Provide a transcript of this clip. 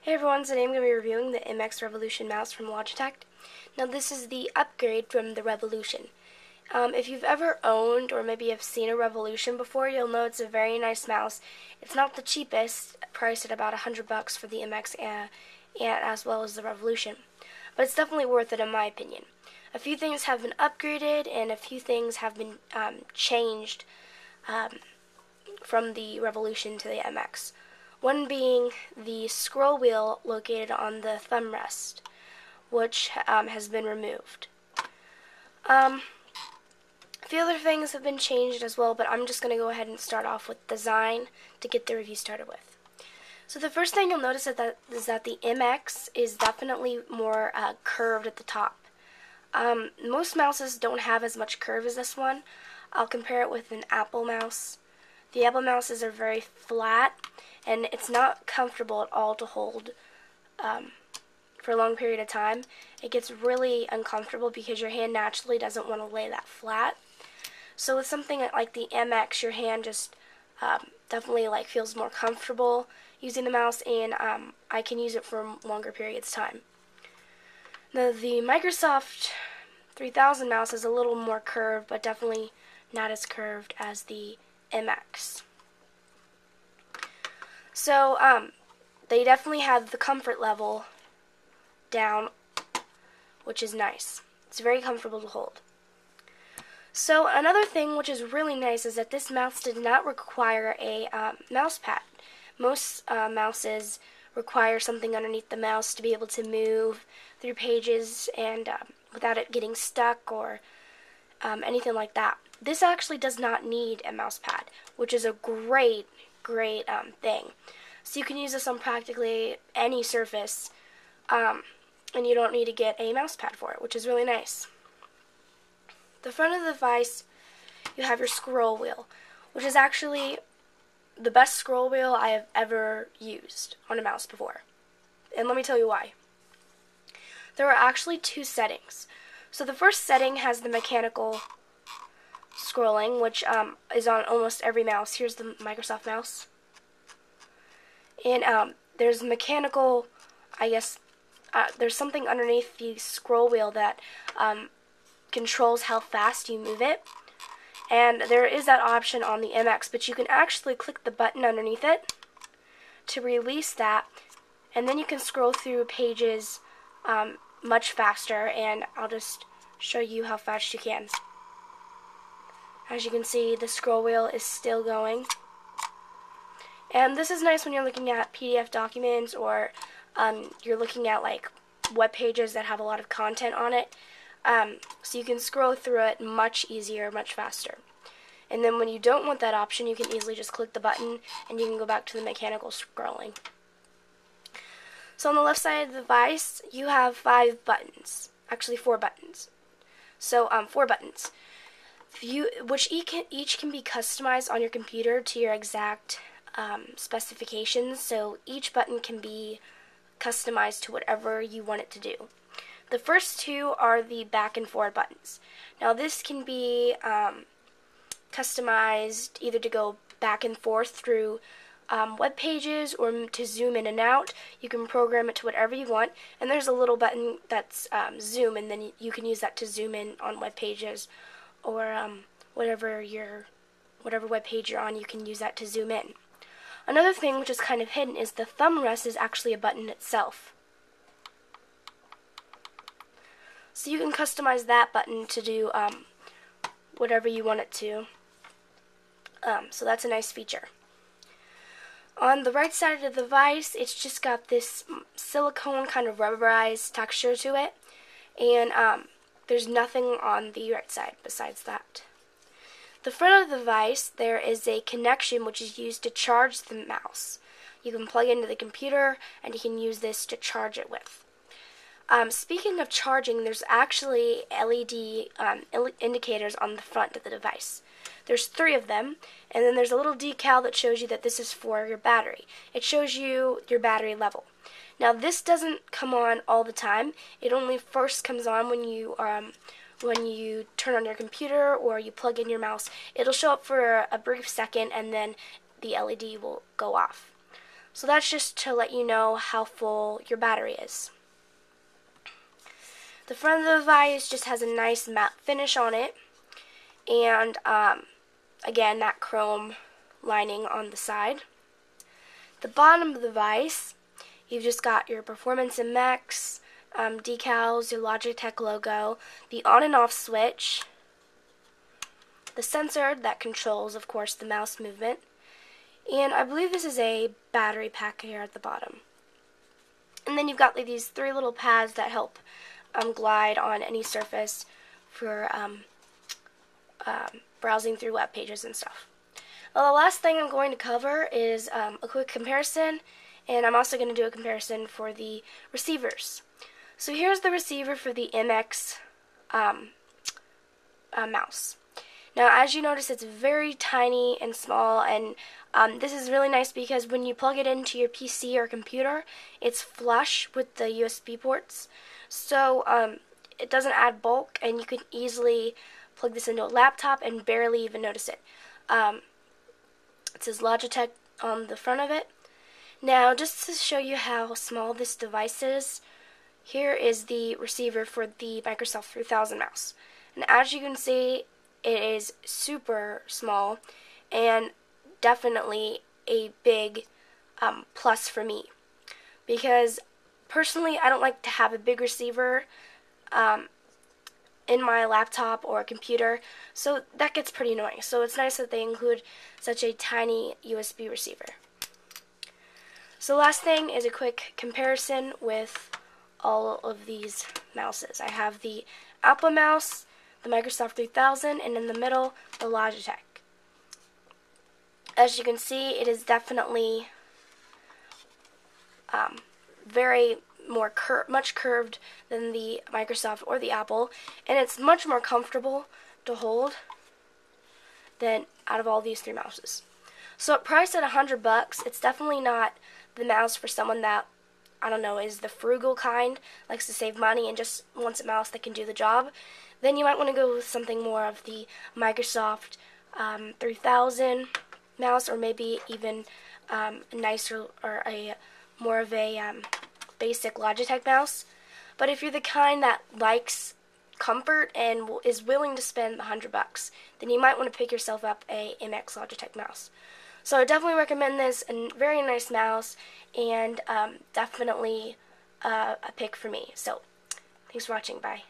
Hey everyone, today I'm going to be reviewing the MX Revolution mouse from Logitech. Now this is the upgrade from the Revolution. If you've ever owned or maybe have seen a Revolution before, you'll know it's a very nice mouse. It's not the cheapest, priced at about $100 for the MX and as well as the Revolution, but it's definitely worth it in my opinion. A few things have been upgraded and a few things have been changed from the Revolution to the MX. One being the scroll wheel located on the thumb rest, which has been removed. A few other things have been changed as well, but I'm just going to go ahead and start off with design to get the review started with. So the first thing you'll notice is that the MX is definitely more curved at the top. Most mouses don't have as much curve as this one. I'll compare it with an Apple mouse. The Apple mouses are very flat, and it's not comfortable at all to hold for a long period of time. It gets really uncomfortable because your hand naturally doesn't want to lay that flat. So with something like the MX, your hand just definitely feels more comfortable using the mouse, and I can use it for longer periods of time. Now the Microsoft 3000 mouse is a little more curved, but definitely not as curved as the MX. So they definitely have the comfort level down, which is nice. It's very comfortable to hold. So another thing which is really nice is that this mouse did not require a mouse pad. Most mouses require something underneath the mouse to be able to move through pages and without it getting stuck or anything like that. This actually does not need a mouse pad, which is a great thing. So you can use this on practically any surface, and you don't need to get a mouse pad for it, which is really nice. The front of the device, you have your scroll wheel, which is actually the best scroll wheel I have ever used on a mouse before. And let me tell you why. There are actually two settings. So the first setting has the mechanical scrolling, which is on almost every mouse. Here's the Microsoft mouse. And there's mechanical, I guess, there's something underneath the scroll wheel that controls how fast you move it. And there is that option on the MX, but you can actually click the button underneath it to release that, and then you can scroll through pages much faster, and I'll just show you how fast you can. As you can see, the scroll wheel is still going. And this is nice when you're looking at PDF documents or you're looking at web pages that have a lot of content on it. So you can scroll through it much easier, much faster. And then when you don't want that option, you can easily just click the button and you can go back to the mechanical scrolling. So on the left side of the device, you have 5 buttons. Actually 4 buttons. So 4 buttons. Which each can be customized on your computer to your exact specifications. So each button can be customized to whatever you want it to do. The first 2 are the back and forward buttons. Now this can be customized either to go back and forth through web pages or to zoom in and out. You can program it to whatever you want, and there's a little button that's zoom, and then you can use that to zoom in on web pages or whatever web page you're on, you can use that to zoom in. Another thing which is kind of hidden is the thumb rest is actually a button itself. So you can customize that button to do whatever you want it to. So that's a nice feature. On the right side of the device, it's just got this silicone kind of rubberized texture to it, and there's nothing on the right side besides that. The front of the device, there is a connection which is used to charge the mouse. You can plug into the computer and you can use this to charge it with. Speaking of charging, there's actually LED indicators on the front of the device. There's 3 of them, and then there's a little decal that shows you that this is for your battery. It shows you your battery level. Now this doesn't come on all the time. It only first comes on when you turn on your computer or you plug in your mouse. It'll show up for a brief second and then the LED will go off. So that's just to let you know how full your battery is. The front of the device just has a nice matte finish on it, and again, that chrome lining on the side. The bottom of the device, you've just got your Performance MX decals, your Logitech logo, the on and off switch, the sensor that controls, of course, the mouse movement, and I believe this is a battery pack here at the bottom. And then you've got like these 3 little pads that help glide on any surface for browsing through web pages and stuff. Well, the last thing I'm going to cover is a quick comparison, and I'm also going to do a comparison for the receivers. So here's the receiver for the MX mouse. Now, as you notice, it's very tiny and small, and this is really nice because when you plug it into your PC or computer, it's flush with the USB ports, so it doesn't add bulk, and you can easily plug this into a laptop and barely even notice it. It says Logitech on the front of it. Now, just to show you how small this device is, here is the receiver for the Microsoft 3000 mouse. And as you can see, it is super small and definitely a big plus for me. Because personally, I don't like to have a big receiver in my laptop or computer, so that gets pretty annoying. So it's nice that they include such a tiny USB receiver. So last thing is a quick comparison with all of these mouses. I have the Apple mouse, the Microsoft 3000, and in the middle, the Logitech. As you can see, it is definitely much curved than the Microsoft or the Apple, and it's much more comfortable to hold than out of all these 3 mouses. So at price at $100, it's definitely not the mouse for someone that, I don't know, is the frugal kind, likes to save money and just wants a mouse that can do the job. Then you might want to go with something more of the Microsoft 3000 mouse, or maybe even nicer or a more of a basic Logitech mouse. But if you're the kind that likes comfort and is willing to spend the $100, then you might want to pick yourself up a MX Logitech mouse. So I definitely recommend this, a very nice mouse, and definitely a pick for me. So thanks for watching. Bye.